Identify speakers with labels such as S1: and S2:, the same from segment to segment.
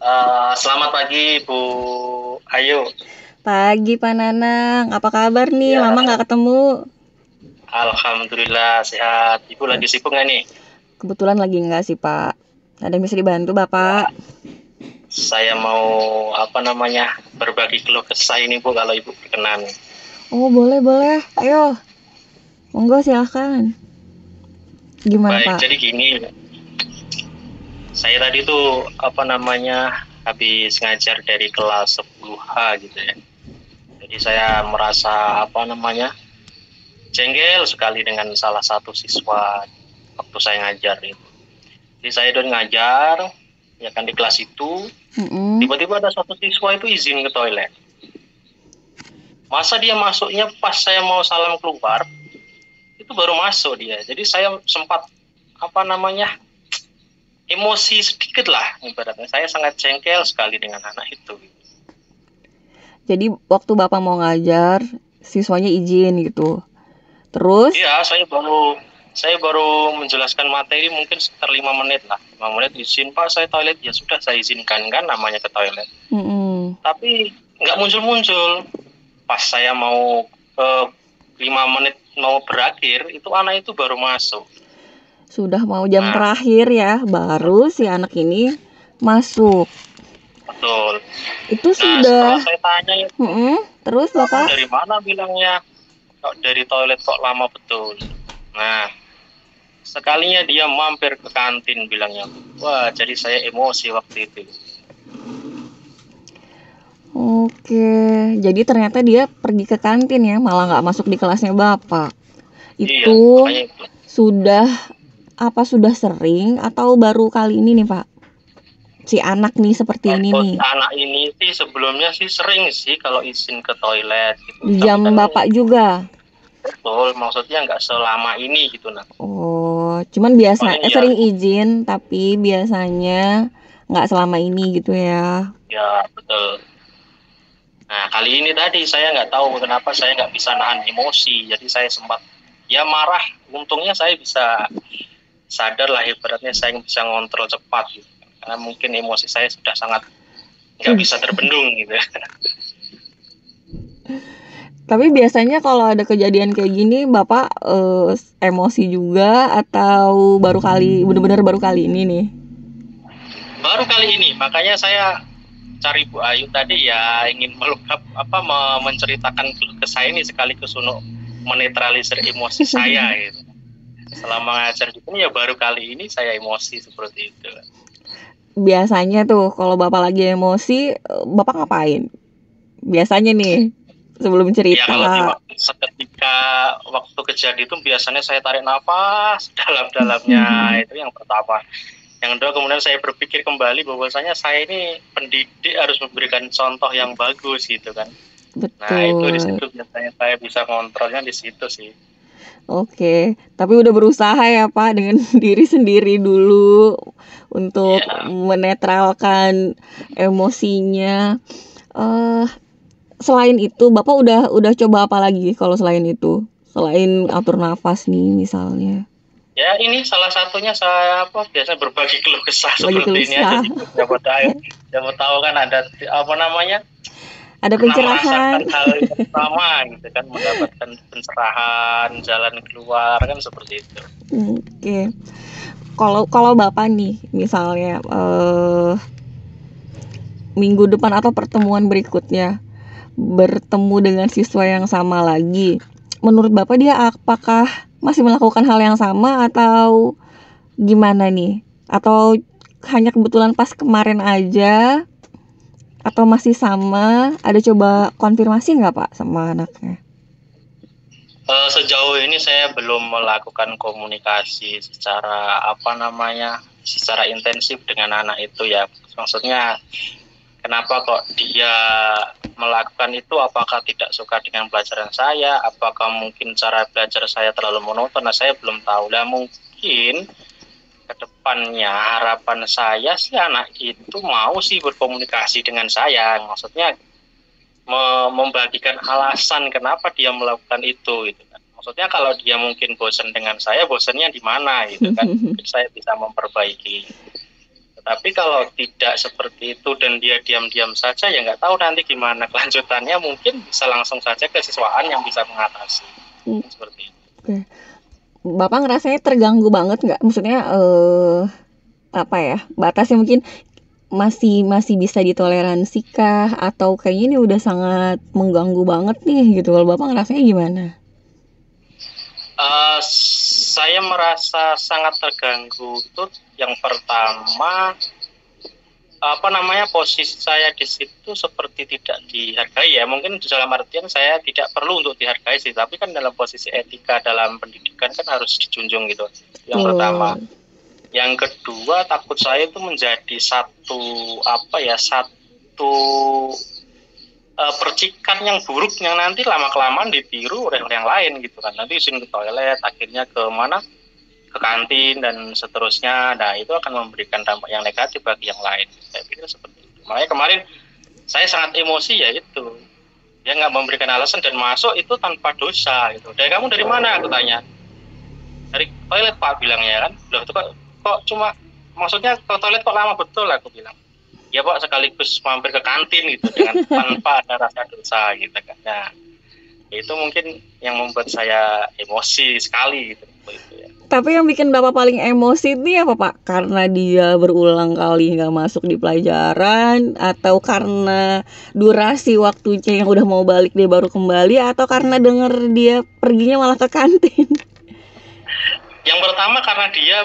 S1: Selamat pagi Bu Ayu.
S2: Pagi Pak Nanang, apa kabar nih?
S1: Ya,
S2: Lama nggak ketemu.
S1: Alhamdulillah sehat. Ibu lagi sibuk nggak nih?
S2: Kebetulan lagi nggak sih Pak. Ada yang bisa dibantu Bapak?
S1: Ya, saya mau berbagi keluh kesah ini Bu kalau Ibu berkenan.
S2: Oh boleh boleh, ayo, monggo silahkan. Gimana
S1: Baik,
S2: Pak?
S1: jadi gini, saya tadi tuh habis ngajar dari kelas 10H gitu ya. Jadi saya merasa jengkel sekali dengan salah satu siswa waktu saya ngajar itu. Jadi saya udah ngajar, ya kan di kelas itu,
S2: Mm-mm.
S1: tiba-tiba ada satu siswa itu izin ke toilet. Masa dia masuknya pas saya mau salam keluar, itu baru masuk dia. Jadi saya sempat emosi sedikit lah ibaratnya. Saya sangat jengkel sekali dengan anak itu.
S2: Jadi waktu Bapak mau ngajar, siswanya izin gitu. Terus,
S1: Iya, saya baru menjelaskan materi mungkin sekitar 5 menit lah. 5 menit izin, Pak saya toilet. Ya sudah, saya izinkan kan namanya ke toilet.
S2: mm-mm.
S1: Tapi nggak muncul-muncul. Pas saya mau 5 menit mau berakhir, itu anak itu baru masuk.
S2: Sudah mau jam
S1: Nah,
S2: terakhir ya, baru si anak ini masuk.
S1: betul.
S2: Itu
S1: Nah, setelah
S2: sudah,
S1: saya tanya itu,
S2: terus
S1: kamu
S2: Bapak?
S1: dari mana bilangnya? Kok dari toilet kok lama betul? Nah, sekalinya dia mampir ke kantin bilangnya. Wah, jadi saya emosi waktu itu.
S2: Oke, jadi ternyata dia pergi ke kantin ya, malah nggak masuk di kelasnya Bapak.
S1: Iya,
S2: Itu
S1: makanya itu.
S2: sudah sudah sering atau baru kali ini nih Pak? Si anak nih seperti ini
S1: Kalau
S2: nih.
S1: anak ini sih sebelumnya sih sering sih kalau izin ke toilet gitu.
S2: Di
S1: Tapi
S2: jam
S1: kan
S2: Bapak juga.
S1: betul, maksudnya nggak selama ini gitu nah.
S2: Oh, cuman biasa
S1: Paling ya,
S2: sering izin tapi biasanya nggak selama ini gitu ya.
S1: ya betul. Nah, kali ini tadi saya nggak tahu kenapa saya nggak bisa nahan emosi. Jadi saya sempat ya marah. Untungnya saya bisa sadar lah ibaratnya saya bisa ngontrol cepat gitu. Karena mungkin emosi saya sudah sangat nggak bisa terbendung gitu.
S2: Tapi biasanya kalau ada kejadian kayak gini Bapak emosi juga atau bener-bener baru kali ini nih?
S1: Baru kali ini, makanya saya cari Bu Ayu tadi ya ingin menceritakan ke saya ini sekaligus untuk menetralisir emosi saya gitu. Selama ngajar di sini ya baru kali ini saya emosi seperti itu.
S2: Biasanya tuh kalau Bapak lagi emosi, Bapak ngapain? Biasanya nih, sebelum
S1: Ya kalau di
S2: cerita.
S1: seketika waktu kejadian itu biasanya saya tarik nafas dalam-dalamnya, itu yang pertama. Yang kedua kemudian saya berpikir kembali bahwasanya saya ini pendidik harus memberikan contoh yang bagus gitu kan. Nah itu di
S2: Betul.
S1: situ biasanya saya bisa ngontrolnya di situ sih.
S2: Oke, tapi udah berusaha ya Pak dengan diri sendiri dulu untuk
S1: Ya,
S2: menetralkan emosinya. Eh, Selain itu, Bapak udah coba apa lagi kalau selain itu? Selain atur nafas nih misalnya.
S1: ya ini salah satunya saya biasa berbagi keluh kesah
S2: Lagi
S1: seperti ini aja
S2: gelisah.
S1: sih. Siapa tahu kan ada
S2: Ada
S1: pernah
S2: pencerahan.
S1: merasakan hal yang sama gitu kan, mendapatkan pencerahan, jalan keluar kan seperti itu.
S2: Oke. Kalau kalau Bapak nih misalnya minggu depan atau pertemuan berikutnya bertemu dengan siswa yang sama lagi. Menurut Bapak dia apakah masih melakukan hal yang sama atau gimana nih? Atau hanya kebetulan pas kemarin aja atau masih sama? Ada coba konfirmasi nggak Pak sama anaknya?
S1: Sejauh ini saya belum melakukan komunikasi secara intensif dengan anak itu ya. Maksudnya kenapa kok dia melakukan itu? Apakah tidak suka dengan pelajaran saya? Apakah mungkin cara belajar saya terlalu monoton? Nah, saya belum tahu. Nah, mungkin ke depannya harapan saya sih anak itu mau sih berkomunikasi dengan saya. Maksudnya membagikan alasan kenapa dia melakukan itu gitu kan. Maksudnya kalau dia mungkin bosan dengan saya, bosannya di mana gitu kan. Mungkin saya bisa memperbaiki. Tapi kalau tidak seperti itu dan dia diam-diam saja, ya nggak tahu nanti gimana kelanjutannya. Mungkin bisa langsung saja ke siswaan yang bisa mengatasi. Seperti itu.
S2: Oke. Bapak ngerasanya terganggu banget nggak? Maksudnya apa ya? Batasnya mungkin masih bisa ditoleransi kah? Atau kayaknya ini udah sangat mengganggu banget nih gitu. Kalau Bapak ngerasanya gimana?
S1: Saya merasa sangat terganggu itu yang pertama posisi saya di situ seperti tidak dihargai ya. Mungkin dalam artian saya tidak perlu untuk dihargai sih, tapi kan dalam posisi etika dalam pendidikan kan harus dijunjung gitu. Yang pertama. Yang kedua, takut saya itu menjadi satu percikan yang buruk yang nanti lama-kelamaan ditiru oleh yang lain gitu kan. Nanti izin ke toilet, akhirnya ke mana? Ke kantin dan seterusnya. Nah, itu akan memberikan dampak yang negatif bagi yang lain. Saya pikir seperti itu. Makanya kemarin saya sangat emosi ya itu. Dia nggak memberikan alasan dan masuk itu tanpa dosa gitu. Dari kamu dari mana? Aku tanya. Dari toilet Pak bilangnya kan. Loh, itu kok cuma maksudnya ke toilet kok lama betul, aku bilang. Ya Pak, sekaligus mampir ke kantin gitu dengan tanpa ada rasa dosa gitu kan. Nah, itu mungkin yang membuat saya emosi sekali gitu ya.
S2: Tapi yang bikin Bapak paling emosi ini apa Pak? Karena dia berulang kali nggak masuk di pelajaran, atau karena durasi waktunya yang udah mau balik dia baru kembali, atau karena denger dia perginya malah ke kantin?
S1: Yang pertama karena dia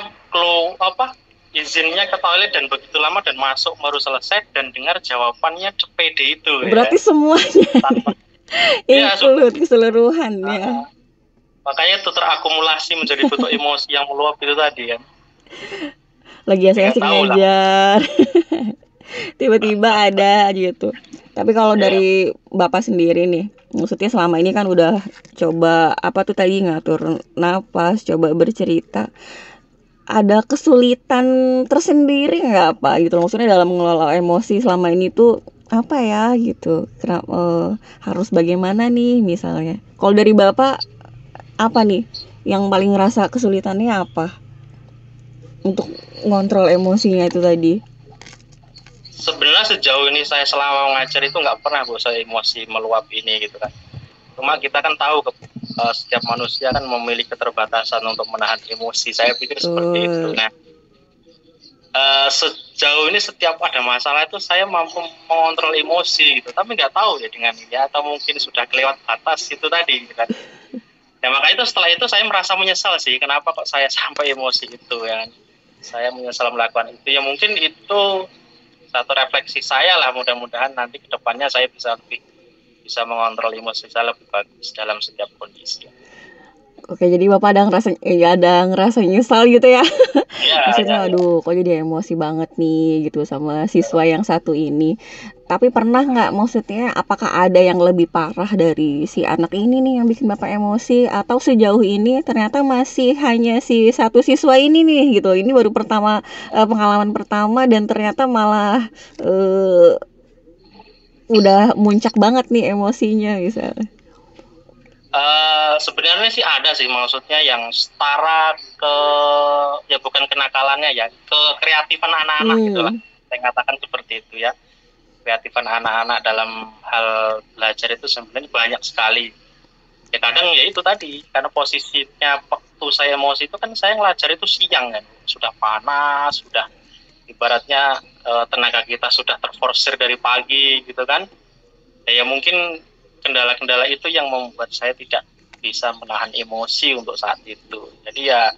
S1: izinnya ke toilet dan begitu lama dan masuk baru selesai dan dengar jawabannya pede itu.
S2: Berarti ya. Semuanya include keseluruhan ya.
S1: Makanya itu terakumulasi menjadi bentuk emosi yang meluap itu tadi kan.
S2: Lagi asik-asik ngajar. Tiba-tiba ada gitu. Tapi kalau dari Bapak sendiri nih, maksudnya selama ini kan udah coba ngatur napas, coba bercerita. Ada kesulitan tersendiri nggak Pak gitu? Maksudnya dalam mengelola emosi selama ini tuh apa ya gitu? Harus bagaimana nih misalnya? Kalau dari Bapak apa nih yang paling ngerasa kesulitannya apa untuk ngontrol emosinya itu tadi?
S1: Sebenarnya sejauh ini saya selama mengajar itu nggak pernah saya emosi meluap ini gitu kan. Cuma kita kan tahu setiap manusia kan memiliki keterbatasan untuk menahan emosi. Saya pikir seperti itu. Nah, sejauh ini setiap ada masalah itu saya mampu mengontrol emosi gitu. Tapi nggak tahu ya dengan ini atau mungkin sudah kelewat batas itu tadi gitu kan. Nah, makanya itu setelah itu saya merasa menyesal sih. Kenapa kok saya sampai emosi itu ya? Saya menyesal melakukan itu. Ya mungkin itu satu refleksi saya lah. Mudah-mudahan nanti ke depannya saya bisa mengontrol emosi saya lebih bagus dalam setiap kondisi.
S2: Oke, jadi Bapak ada ngerasa nyesal gitu ya? Maksudnya aduh kok jadi emosi banget nih gitu sama siswa yang satu ini. Tapi pernah nggak, maksudnya apakah ada yang lebih parah dari si anak ini nih yang bikin Bapak emosi, atau sejauh ini ternyata masih hanya si satu siswa ini nih gitu. Ini baru pengalaman pertama dan ternyata malah udah muncak banget nih emosinya misalnya.
S1: Sebenarnya sih ada sih, maksudnya yang setara ya bukan kenakalannya ya, ke kreatifan anak-anak gitu lah. Saya katakan seperti itu ya. Kreatifan anak-anak dalam hal belajar itu sebenarnya banyak sekali. Ya kadang ya itu tadi, karena posisinya waktu saya emosi itu kan saya ngelajar itu siang kan. Sudah panas, sudah ibaratnya tenaga kita sudah terforsir dari pagi gitu kan. Ya mungkin kendala-kendala itu yang membuat saya tidak bisa menahan emosi untuk saat itu. Jadi ya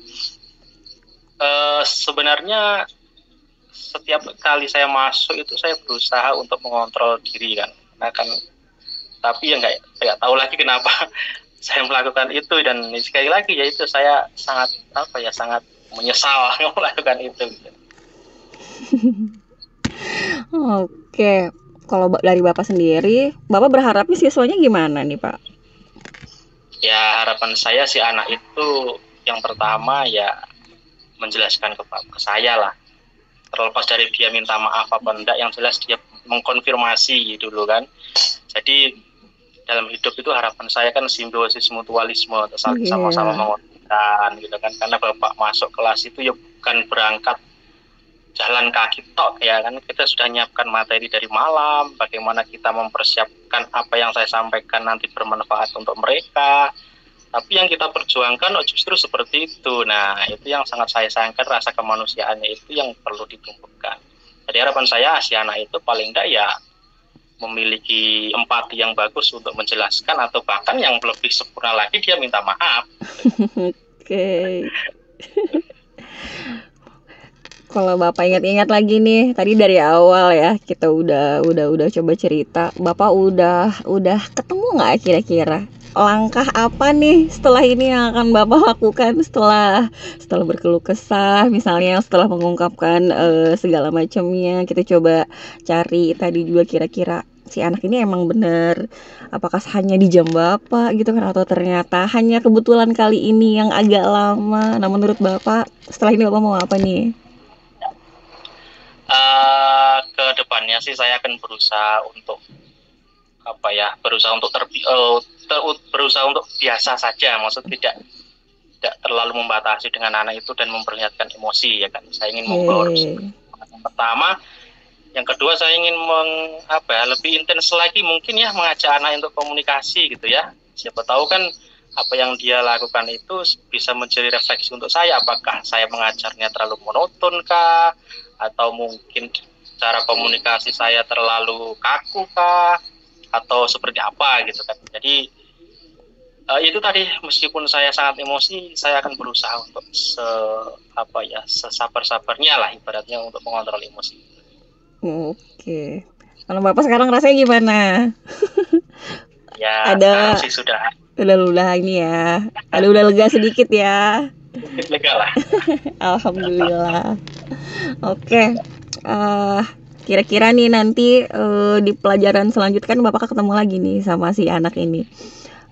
S1: sebenarnya setiap kali saya masuk itu saya berusaha untuk mengontrol diri kan. Nah kan, tapi ya nggak tahu lagi kenapa saya melakukan itu, dan sekali lagi ya itu saya sangat menyesal melakukan itu.
S2: Oke. Kalau dari Bapak sendiri, Bapak berharapnya siswanya gimana nih Pak?
S1: Ya harapan saya si anak itu yang pertama ya menjelaskan ke saya lah. Terlepas dari dia minta maaf apa enggak, yang jelas dia mengkonfirmasi dulu kan. Jadi dalam hidup itu harapan saya kan simbiosis mutualisme, sama-sama menguatkan gitu kan. Karena Bapak masuk kelas itu ya bukan berangkat jalan kaki tok ya kan, kita sudah nyiapkan materi dari malam, bagaimana kita mempersiapkan apa yang saya sampaikan nanti bermanfaat untuk mereka. Tapi yang kita perjuangkan justru seperti itu. Nah, itu yang sangat saya sayangkan, rasa kemanusiaannya itu yang perlu ditumbuhkan. Jadi harapan saya si anak itu paling tidak ya memiliki empati yang bagus untuk menjelaskan, atau bahkan yang lebih sempurna lagi dia minta maaf.
S2: Oke. Kalau Bapak ingat-ingat lagi nih, tadi dari awal ya kita udah coba cerita. Bapak udah ketemu nggak kira-kira langkah apa nih setelah ini yang akan Bapak lakukan setelah berkeluh kesah, misalnya setelah mengungkapkan segala macamnya, kita coba cari tadi juga kira-kira si anak ini emang bener apakah hanya di jam Bapak gitu kan, atau ternyata hanya kebetulan kali ini yang agak lama. Nah, menurut Bapak setelah ini Bapak mau apa nih?
S1: Ke depannya sih saya akan berusaha untuk berusaha untuk biasa saja, maksud tidak terlalu membatasi dengan anak itu dan memperlihatkan emosi ya kan. Saya ingin membawa yang pertama, yang kedua saya ingin lebih intens lagi mungkin ya mengajak anak untuk komunikasi gitu ya. Siapa tahu kan apa yang dia lakukan itu bisa menjadi refleksi untuk saya, apakah saya mengajarnya terlalu monoton kah, atau mungkin cara komunikasi saya terlalu kaku kah, atau seperti apa gitu kan. Jadi itu tadi, meskipun saya sangat emosi, saya akan berusaha untuk sesabar-sabarnya lah ibaratnya untuk mengontrol emosi.
S2: Oke. Kalau Bapak sekarang rasanya gimana?
S1: Ya, sekarang sih
S2: udah ini ya. Udah lega sedikit ya.
S1: Lega lah.
S2: Alhamdulillah. Oke. Kira-kira nih nanti di pelajaran selanjutnya kan Bapak ketemu lagi nih sama si anak ini.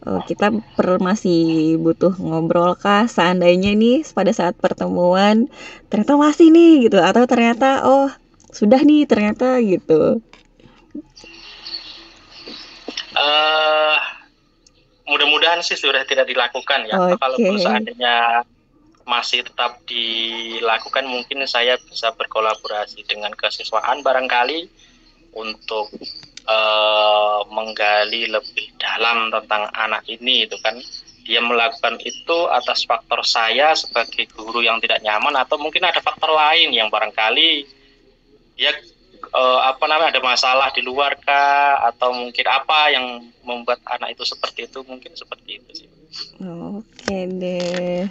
S2: Kita masih butuh ngobrol kah seandainya nih pada saat pertemuan ternyata masih nih gitu, atau ternyata sudah nih ternyata gitu.
S1: Mudah-mudahan sih sudah tidak dilakukan ya.
S2: Okay.
S1: Kalau seandainya masih tetap dilakukan, mungkin saya bisa berkolaborasi dengan kesiswaan barangkali untuk menggali lebih dalam tentang anak ini itu kan. Dia melakukan itu atas faktor saya sebagai guru yang tidak nyaman, atau mungkin ada faktor lain yang barangkali dia ada masalah di luar kah, atau mungkin apa yang membuat anak itu seperti itu, mungkin seperti itu sih.
S2: Oke deh.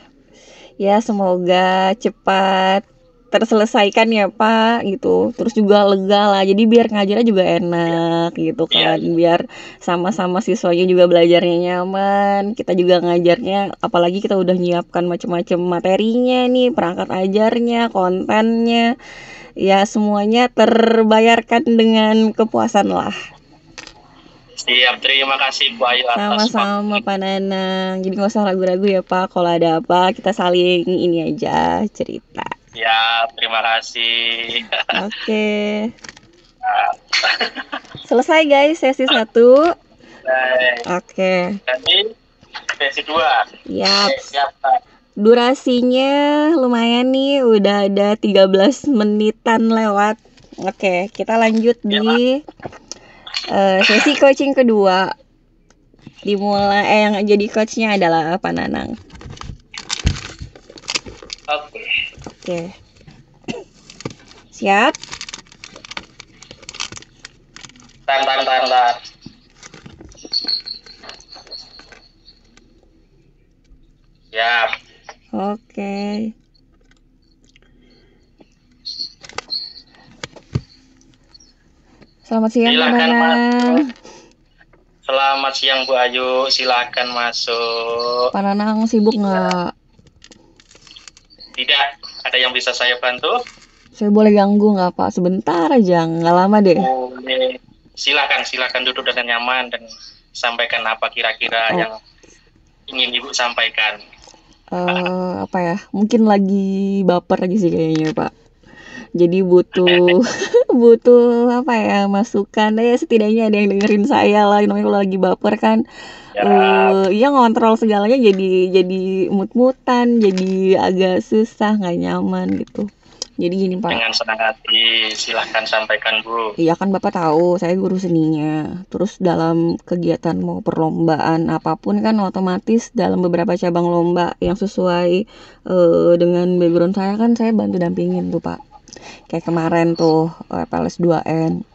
S2: Ya, semoga cepat terselesaikan ya Pak gitu. Terus juga lega lah. Jadi biar ngajarnya juga enak gitu kan. Biar sama-sama siswanya juga belajarnya nyaman. Kita juga ngajarnya, apalagi kita udah nyiapkan macam-macam materinya nih, perangkat ajarnya, kontennya. Ya semuanya terbayarkan dengan kepuasan lah.
S1: Siap, terima kasih Bu Ayu atas
S2: sama-sama Pak Nanang. Jadi nggak usah ragu-ragu ya Pak. Kalau ada apa kita saling ini aja cerita.
S1: Ya, terima kasih.
S2: Oke. Selesai guys sesi 1. Oke.
S1: Jadi sesi 2.
S2: Yap. Durasinya lumayan nih, udah ada 13 menitan lewat. Oke, kita lanjut di sesi coaching kedua. Dimulai yang jadi coachnya adalah Pak Nanang. Oke. Siap?
S1: Tar. Siap.
S2: Oke. Selamat siang Pak Nanang.
S1: Selamat siang Bu Ayu, silakan masuk.
S2: Pak Nanang sibuk nggak?
S1: Tidak, ada yang bisa saya bantu?
S2: Saya boleh ganggu nggak Pak? Sebentar aja, nggak lama deh.
S1: Boleh. Silakan duduk dengan nyaman dan sampaikan apa kira-kira yang ingin Ibu sampaikan.
S2: Mungkin lagi baper aja sih kayaknya Pak. Jadi butuh masukan ya, setidaknya ada yang dengerin saya lah. Namanya kalau lagi baper kan ya ngontrol segalanya jadi mut-mutan, jadi agak susah, nggak nyaman gitu. Jadi gini Pak,
S1: Dengan senang hati, silahkan sampaikan Bu.
S2: iya kan Bapak tahu saya guru seninya. Terus dalam kegiatan mau perlombaan apapun kan otomatis dalam beberapa cabang lomba yang sesuai dengan background saya kan saya bantu dampingin tuh Pak. Kayak kemarin tuh PLS 2N.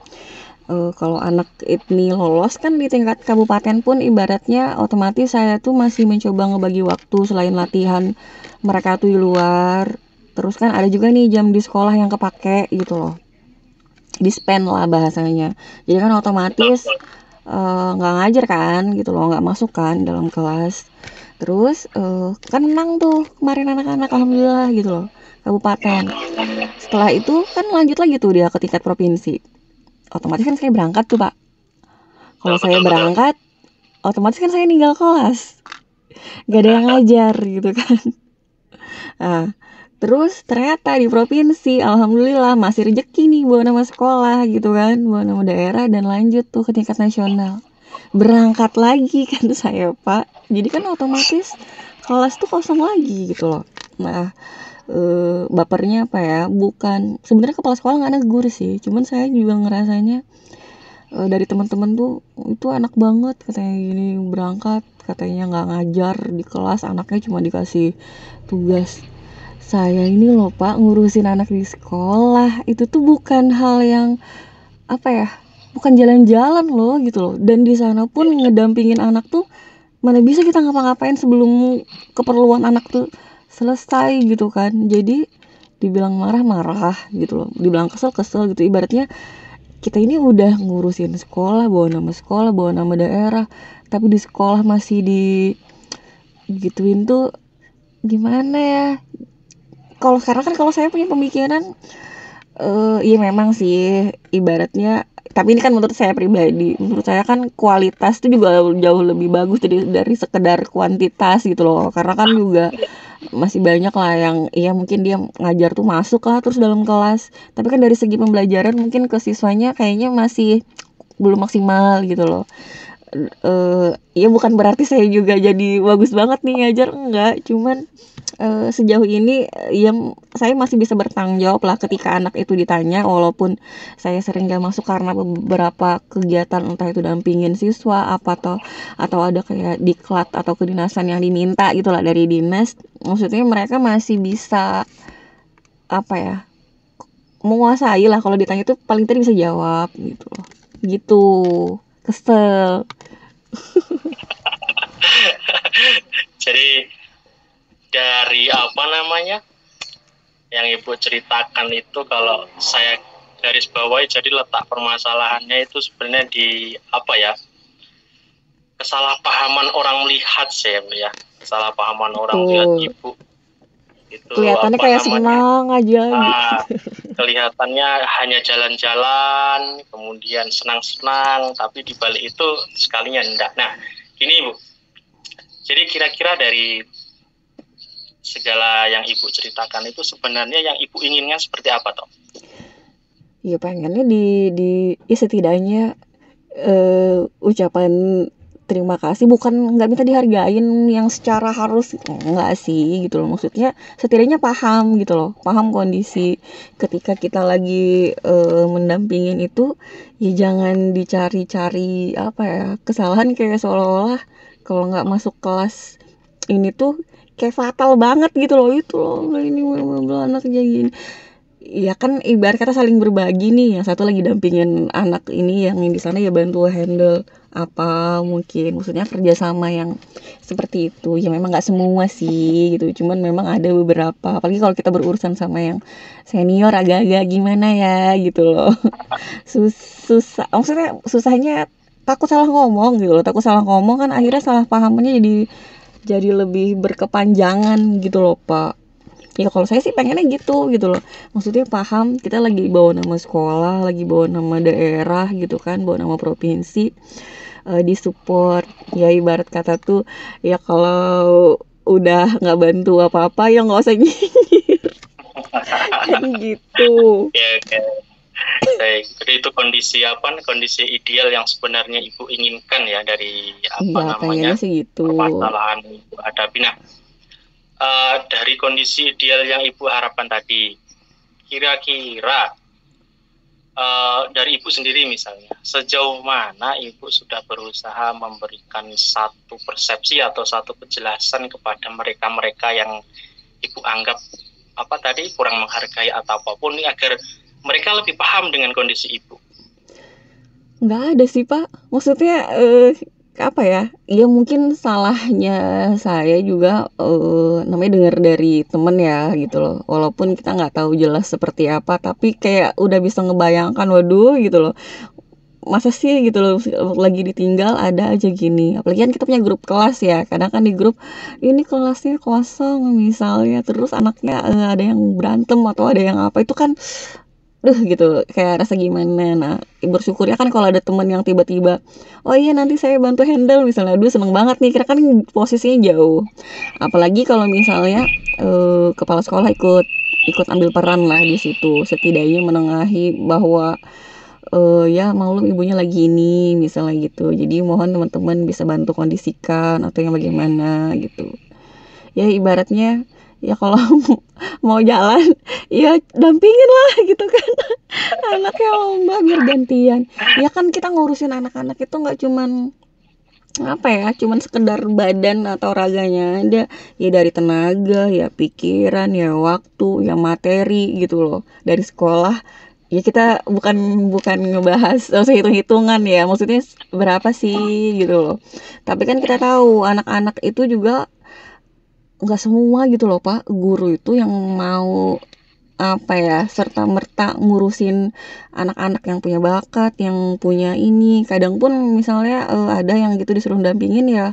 S2: Kalau anak ini lolos kan di tingkat kabupaten pun ibaratnya otomatis saya tuh masih mencoba ngebagi waktu selain latihan mereka tuh di luar. Terus kan ada juga nih jam di sekolah yang kepake gitu loh. Di spend lah bahasanya. Jadi kan otomatis nggak ngajar kan gitu loh, nggak masuk kan dalam kelas. Terus kan menang tuh kemarin anak-anak alhamdulillah gitu loh kabupaten. Setelah itu kan lanjut lagi tuh dia ke tingkat provinsi. Otomatis kan saya berangkat tuh Pak. Kalau saya berangkat, otomatis kan saya ninggal kelas. Gak ada yang ngajar gitu kan. Nah, terus ternyata di provinsi, alhamdulillah masih rezeki nih bawa nama sekolah gitu kan, bawa nama daerah dan lanjut tuh ke tingkat nasional. Berangkat lagi kan saya Pak. Jadi kan otomatis kelas tuh kosong lagi gitu loh. Nah, bapernya apa ya? Bukan sebenarnya kepala sekolah nggak negur sih, cuman saya juga ngerasanya dari teman-teman tuh itu enak banget katanya gini berangkat katanya nggak ngajar di kelas anaknya cuma dikasih tugas. Saya ini loh Pak ngurusin anak di sekolah itu tuh bukan hal yang apa ya, bukan jalan-jalan loh gitu loh. Dan di sana pun ngedampingin anak tuh mana bisa kita ngapa-ngapain sebelum keperluan anak tuh selesai gitu kan. Jadi dibilang marah-marah gitu loh, dibilang kesel-kesel gitu. Ibaratnya kita ini udah ngurusin sekolah, bawa nama daerah, tapi di sekolah masih digituin tuh gimana ya. Kalau karena kan kalau saya punya pemikiran iya memang sih ibaratnya, tapi ini kan menurut saya pribadi, menurut saya kan kualitas itu juga jauh lebih bagus dari sekedar kuantitas gitu loh. Karena kan juga masih banyak lah yang iya mungkin dia ngajar tuh masuk lah terus dalam kelas, tapi kan dari segi pembelajaran mungkin ke siswanya kayaknya masih belum maksimal gitu loh. Ya bukan berarti saya juga jadi bagus banget nih ngajar, enggak, cuman sejauh ini ya saya masih bisa bertanggung jawab lah ketika anak itu ditanya, walaupun saya sering gak masuk karena beberapa kegiatan entah itu dampingin siswa apa atau ada kayak diklat atau kedinasan yang diminta gitulah dari dinas. Maksudnya mereka masih bisa apa ya, menguasai lah, kalau ditanya itu paling tadi bisa jawab gitu loh. Gitu. Kesel.
S1: Jadi dari apa namanya yang Ibu ceritakan itu, kalau saya garis bawahi, jadi letak permasalahannya itu sebenarnya di apa ya, kesalahpahaman orang melihat saya ya, kesalahpahaman orang melihat Ibu itu
S2: kelihatannya
S1: apa
S2: kayak
S1: namanya,
S2: senang aja
S1: kelihatannya hanya jalan-jalan kemudian senang-senang, tapi di balik itu sekalinya enggak. Nah gini Bu, jadi kira-kira dari segala yang Ibu ceritakan itu sebenarnya yang Ibu inginkan seperti apa toh?
S2: Ya pengennya ya setidaknya ucapan terima kasih, bukan nggak minta dihargain yang secara harus, enggak sih gitu loh. Maksudnya setidaknya paham gitu loh, paham kondisi ketika kita lagi mendampingin itu. Ya jangan dicari-cari apa ya kesalahan, kayak seolah-olah kalau nggak masuk kelas ini tuh kayak fatal banget gitu loh. Itu loh ini anaknya gini. Ya kan ibarat kata saling berbagi nih, yang satu lagi dampingin anak ini, yang di sana ya bantu handle apa mungkin, maksudnya kerjasama yang seperti itu. Ya memang nggak semua sih gitu, cuman memang ada beberapa, apalagi kalau kita berurusan sama yang senior agak-agak gimana ya gitu loh. Susah, maksudnya susahnya takut salah ngomong gitu loh, takut salah ngomong kan akhirnya salah pahamannya jadi lebih berkepanjangan gitu loh Pak. Ya kalau saya sih pengennya gitu loh. Maksudnya paham kita lagi bawa nama sekolah, lagi bawa nama daerah gitu kan, bawa nama provinsi, disupport. Ya ibarat kata tuh ya kalau udah nggak bantu apa-apa ya nggak usah nyinyir. Kan gitu.
S1: Oke. Baik, jadi itu kondisi ideal yang sebenarnya Ibu inginkan ya dari apa namanya
S2: Sih gitu.
S1: permasalahan Ibu hadapi. Nah, dari kondisi ideal yang Ibu harapkan tadi, kira-kira dari ibu sendiri misalnya, sejauh mana ibu sudah berusaha memberikan satu persepsi atau satu penjelasan kepada mereka-mereka yang ibu anggap kurang menghargai atau apapun ini, agar mereka lebih paham dengan kondisi ibu?
S2: Nggak ada sih Pak, maksudnya apa ya, ya mungkin salahnya saya juga namanya dengar dari temen ya gitu loh, walaupun kita nggak tahu jelas seperti apa, tapi kayak udah bisa ngebayangkan, waduh gitu loh, masa sih gitu loh lagi ditinggal ada aja gini. Apalagi kan kita punya grup kelas ya, kadang kan di grup ini kelasnya kosong misalnya, terus anaknya ada yang berantem atau ada yang apa, itu kan gitu kayak rasa gimana. Nah bersyukur ya kan kalau ada temen yang tiba-tiba oh iya nanti saya bantu handle misalnya, aduh seneng banget nih, kira kan posisinya jauh. Apalagi kalau misalnya kepala sekolah ikut ambil peran lah di situ, setidaknya menengahi bahwa ya maklum ibunya lagi ini misalnya gitu, jadi mohon teman-teman bisa bantu kondisikan atau yang bagaimana gitu ya, ibaratnya ya kalau mau jalan ya dampingin lah gitu kan. Anaknya lomba biar gantian ya kan, kita ngurusin anak-anak itu nggak cuman apa ya, cuman sekedar badan atau raganya ada ya, dari tenaga ya, pikiran ya, waktu ya, materi gitu loh. Dari sekolah ya kita bukan ngebahas hitung-hitungan ya, maksudnya berapa sih gitu loh, tapi kan kita tahu anak-anak itu juga nggak semua gitu loh Pak, guru itu yang mau apa ya, serta merta ngurusin anak-anak yang punya bakat, yang punya ini. Kadang pun misalnya ada yang gitu disuruh dampingin ya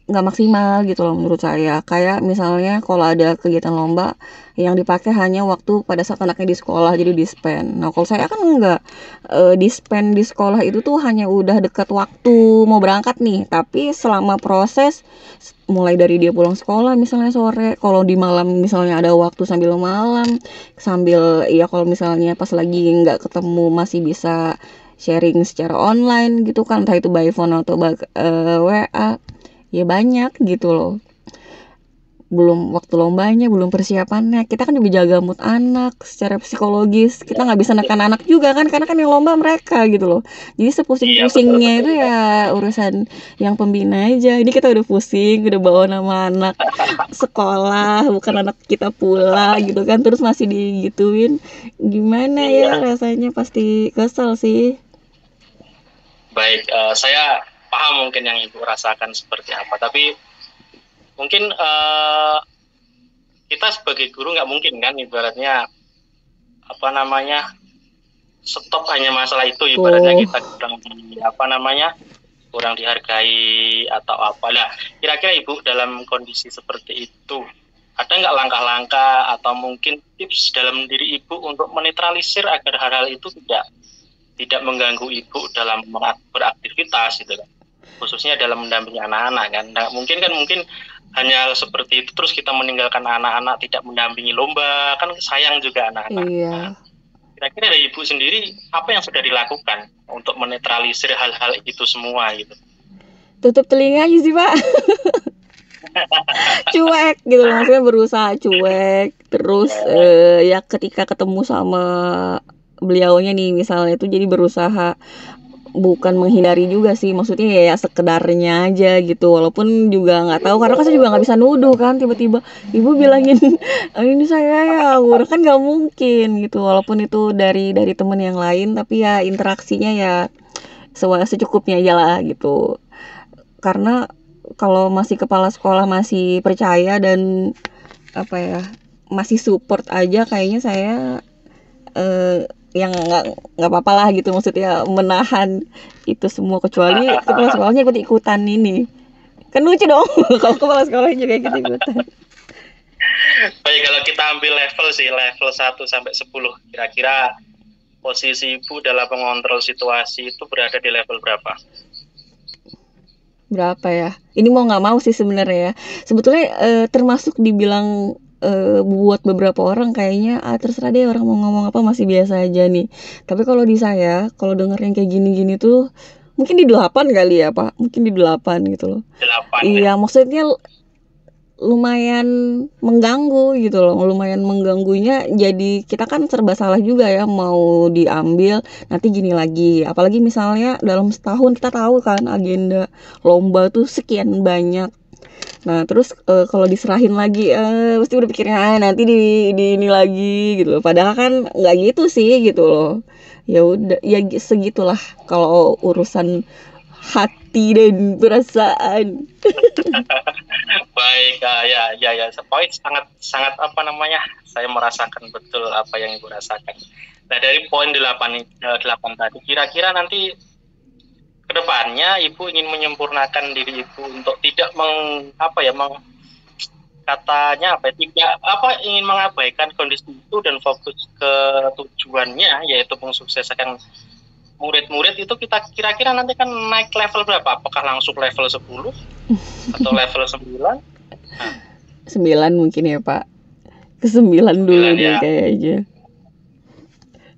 S2: nggak maksimal gitu loh menurut saya. Kayak misalnya kalau ada kegiatan lomba yang dipakai hanya waktu pada saat anaknya di sekolah, jadi dispen. Nah kalau saya kan enggak, dispen di sekolah itu tuh hanya udah dekat waktu mau berangkat nih, tapi selama proses mulai dari dia pulang sekolah misalnya sore, kalau di malam misalnya ada waktu sambil malam, sambil ya kalau misalnya pas lagi nggak ketemu masih bisa sharing secara online gitu kan, entah itu by phone atau WA. Ya banyak gitu loh, belum waktu lombanya, belum persiapannya, kita kan juga jaga mood anak secara psikologis, kita nggak bisa nekan anak juga kan, karena kan yang lomba mereka gitu loh. Jadi sepusing-pusingnya itu ya urusan yang pembina aja, ini kita udah pusing, udah bawa nama anak sekolah, bukan anak kita pula gitu kan, terus masih digituin, gimana ya rasanya, pasti kesel sih.
S1: Baik, saya paham mungkin yang ibu rasakan seperti apa, tapi mungkin kita sebagai guru nggak mungkin kan ibaratnya stop hanya masalah itu, ibaratnya kita kurang dihargai atau apa. Nah, kira-kira ibu dalam kondisi seperti itu ada nggak langkah-langkah atau mungkin tips dalam diri ibu untuk menetralisir agar hal-hal itu tidak mengganggu ibu dalam beraktivitas gitu kan, khususnya dalam mendampingi anak-anak kan. Nah, mungkin hanya seperti itu terus kita meninggalkan anak-anak, tidak mendampingi lomba, kan sayang juga anak-anak.
S2: Iya.
S1: Nah, kira-kira dari ibu sendiri apa yang sudah dilakukan untuk menetralisir hal-hal itu semua gitu?
S2: Tutup telinganya sih Pak. Cuek gitu loh, maksudnya berusaha cuek terus ya ketika ketemu sama beliaunya nih misalnya, itu jadi berusaha bukan menghindari juga sih, maksudnya ya sekedarnya aja gitu, walaupun juga nggak tahu, karena kan saya juga nggak bisa nuduh kan, tiba-tiba ibu bilangin ini saya ya udah kan nggak mungkin gitu, walaupun itu dari teman yang lain, tapi ya interaksinya ya secukupnya aja lah gitu. Karena kalau masih kepala sekolah masih percaya dan apa ya, masih support aja, kayaknya saya yang nggak apa-apa lah gitu, maksudnya menahan itu semua, kecuali kepala sekolahnya ikut-ikutan ini kan lucu dong. Kalau kepala sekolahnya juga ikut-ikutan.
S1: Baik, kalau kita ambil level 1 sampai 10, kira-kira posisi ibu dalam mengontrol situasi itu berada di level berapa?
S2: Berapa ya? Ini mau nggak mau sih sebenarnya ya. Sebetulnya termasuk dibilang buat beberapa orang kayaknya terserah deh orang mau ngomong apa, masih biasa aja nih. Tapi kalau di saya, kalau denger yang kayak gini-gini tuh mungkin di 8 kali ya Pak, mungkin di 8 gitu loh.
S1: 8
S2: iya
S1: ya?
S2: maksudnya lumayan mengganggu gitu loh, lumayan mengganggunya. Jadi kita kan serba salah juga ya, mau diambil nanti gini lagi, apalagi misalnya dalam setahun kita tahu kan agenda lomba tuh sekian banyak. Nah terus kalau diserahin lagi pasti udah pikirnya nanti di ini lagi gitu loh, padahal kan nggak gitu sih gitu loh. Ya udah ya segitulah kalau urusan hati dan perasaan.
S1: Baik, ya, poin sangat sangat apa namanya, saya merasakan betul apa yang ibu rasakan. Nah dari poin 8 tadi, kira-kira nanti kedepannya ibu ingin menyempurnakan diri ibu untuk tidak katanya tidak ingin mengabaikan kondisi itu dan fokus ke tujuannya, yaitu mensukseskan murid-murid itu. Kita kira-kira nanti kan naik level berapa? Apakah langsung level 10 atau level 9?
S2: 9 mungkin ya Pak, ke 9 dulu deh
S1: ya
S2: kayaknya.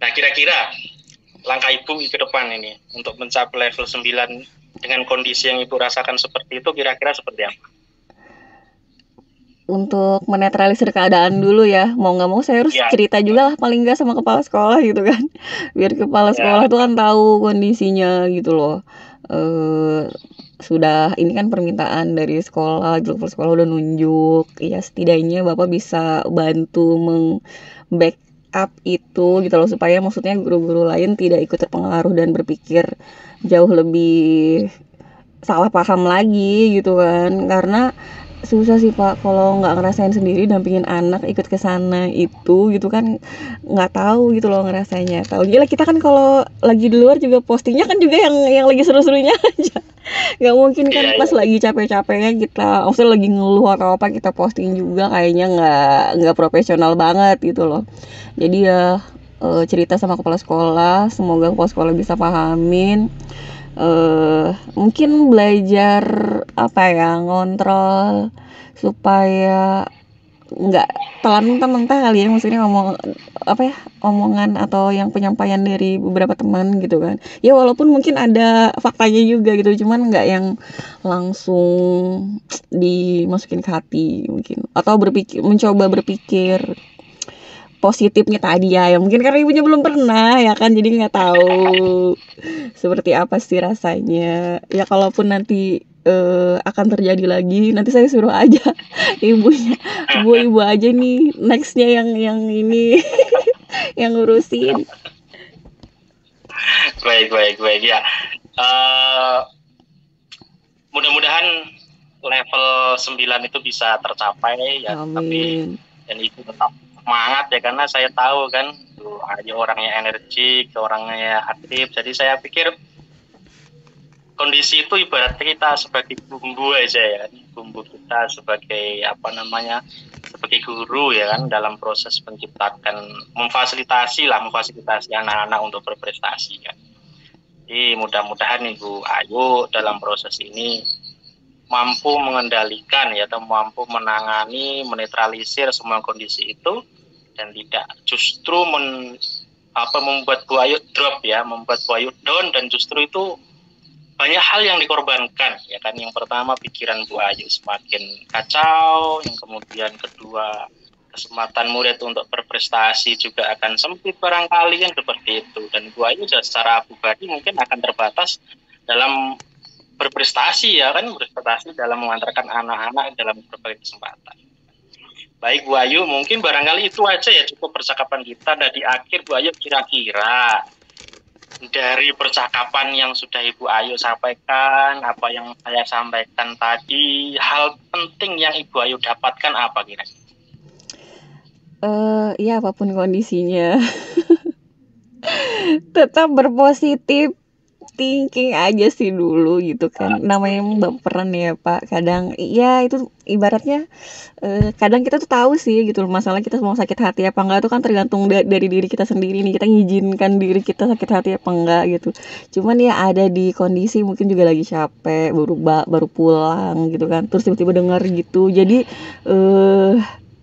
S1: Nah kira-kira langkah ibu ke depan ini untuk mencapai level 9 dengan kondisi yang ibu rasakan seperti itu, kira-kira seperti apa?
S2: Untuk menetralisir keadaan dulu ya, mau nggak mau saya harus cerita juga lah paling nggak sama kepala sekolah gitu kan, biar kepala sekolah tuh kan tahu kondisinya gitu loh. Sudah ini kan permintaan dari sekolah, kepala sekolah udah nunjuk ya, setidaknya bapak bisa bantu backup itu gitu loh, supaya maksudnya guru-guru lain tidak ikut terpengaruh dan berpikir jauh lebih salah paham lagi gitu kan. Karena susah sih Pak kalau nggak ngerasain sendiri, dampingin anak ikut ke sana itu gitu kan, nggak tahu gitu loh ngerasainnya. Tahu gila kita kan kalau lagi di luar juga postingnya kan juga yang lagi seru-serunya aja, nggak mungkin kan pas lagi capek-capeknya kita, maksudnya lagi ngeluh atau apa kita posting juga, kayaknya nggak profesional banget gitu loh. Jadi ya cerita sama kepala sekolah, semoga kepala sekolah bisa pahamin. Mungkin belajar ngontrol supaya nggak telan mentah-mentah kali ya, maksudnya omongan atau yang penyampaian dari beberapa teman gitu kan ya, walaupun mungkin ada faktanya juga gitu, cuman nggak yang langsung dimasukin ke hati mungkin, atau mencoba berpikir positifnya tadi ya mungkin karena ibunya belum pernah ya kan, jadi nggak tahu seperti apa sih rasanya ya. Kalaupun nanti akan terjadi lagi, nanti saya suruh aja ibunya, ibu aja nih nextnya yang ini yang ngurusin.
S1: Baik ya. Mudah-mudahan level 9 itu bisa tercapai ya.
S2: Amin.
S1: Tapi dan itu tetap semangat ya, karena saya tahu kan ada orangnya energik, orangnya aktif. Jadi saya pikir kondisi itu ibarat kita sebagai bumbu aja ya, bumbu kita sebagai sebagai guru ya kan, dalam proses menciptakan, memfasilitasi anak-anak untuk berprestasi kan. Jadi mudah-mudahan Ibu Ayu dalam proses ini mampu mengendalikan ya, atau mampu menangani, menetralisir semua kondisi itu, dan tidak justru membuat Bu Ayu drop ya, membuat Bu Ayu down, dan justru itu banyak hal yang dikorbankan ya kan. Yang pertama pikiran Bu Ayu semakin kacau, yang kemudian kedua kesempatan murid untuk berprestasi juga akan sempit barangkali kan, seperti itu. Dan Bu Ayu secara pribadi mungkin akan terbatas dalam berprestasi ya kan, berprestasi dalam mengantarkan anak-anak dalam berbagai kesempatan. Baik Bu Ayu, mungkin barangkali itu aja ya, cukup percakapan kita. Dan di akhir Bu Ayu, kira-kira dari percakapan yang sudah Ibu Ayu sampaikan, apa yang saya sampaikan tadi, hal penting yang Ibu Ayu dapatkan apa kira-kira?
S2: Ya apapun kondisinya tetap berpositif thinking aja sih dulu gitu kan. Namanya baperan ya Pak, kadang ya itu ibaratnya kadang kita tuh tahu sih gitu loh, masalah kita mau sakit hati apa enggak tuh kan tergantung dari diri kita sendiri nih, kita ngizinkan diri kita sakit hati apa enggak gitu. Cuman ya ada di kondisi mungkin juga lagi capek, baru pulang gitu kan, terus tiba-tiba dengar gitu, jadi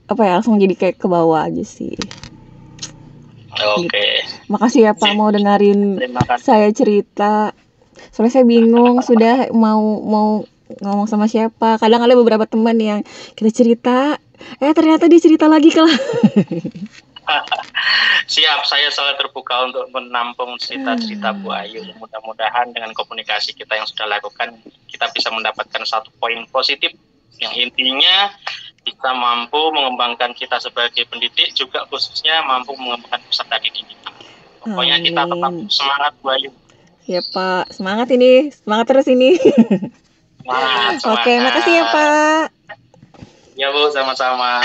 S2: langsung jadi kayak ke bawah aja sih.
S1: Oke.
S2: Makasih ya Pak mau dengerin saya cerita. Soalnya saya bingung, sudah mau ngomong sama siapa. Kadang ada beberapa teman yang kita cerita, ternyata dia cerita lagi ke
S1: Siap, saya selalu terbuka untuk menampung cerita-cerita Bu Ayu. Mudah-mudahan dengan komunikasi kita yang sudah lakukan, kita bisa mendapatkan satu poin positif yang intinya bisa mampu mengembangkan kita sebagai pendidik, juga khususnya mampu mengembangkan peserta didik kita. Pokoknya kita tetap semangat Bu Ayu.
S2: Ya Pak, semangat ini, semangat terus ini.
S1: Semangat.
S2: Oke, makasih ya Pak.
S1: Ya Bu, sama-sama.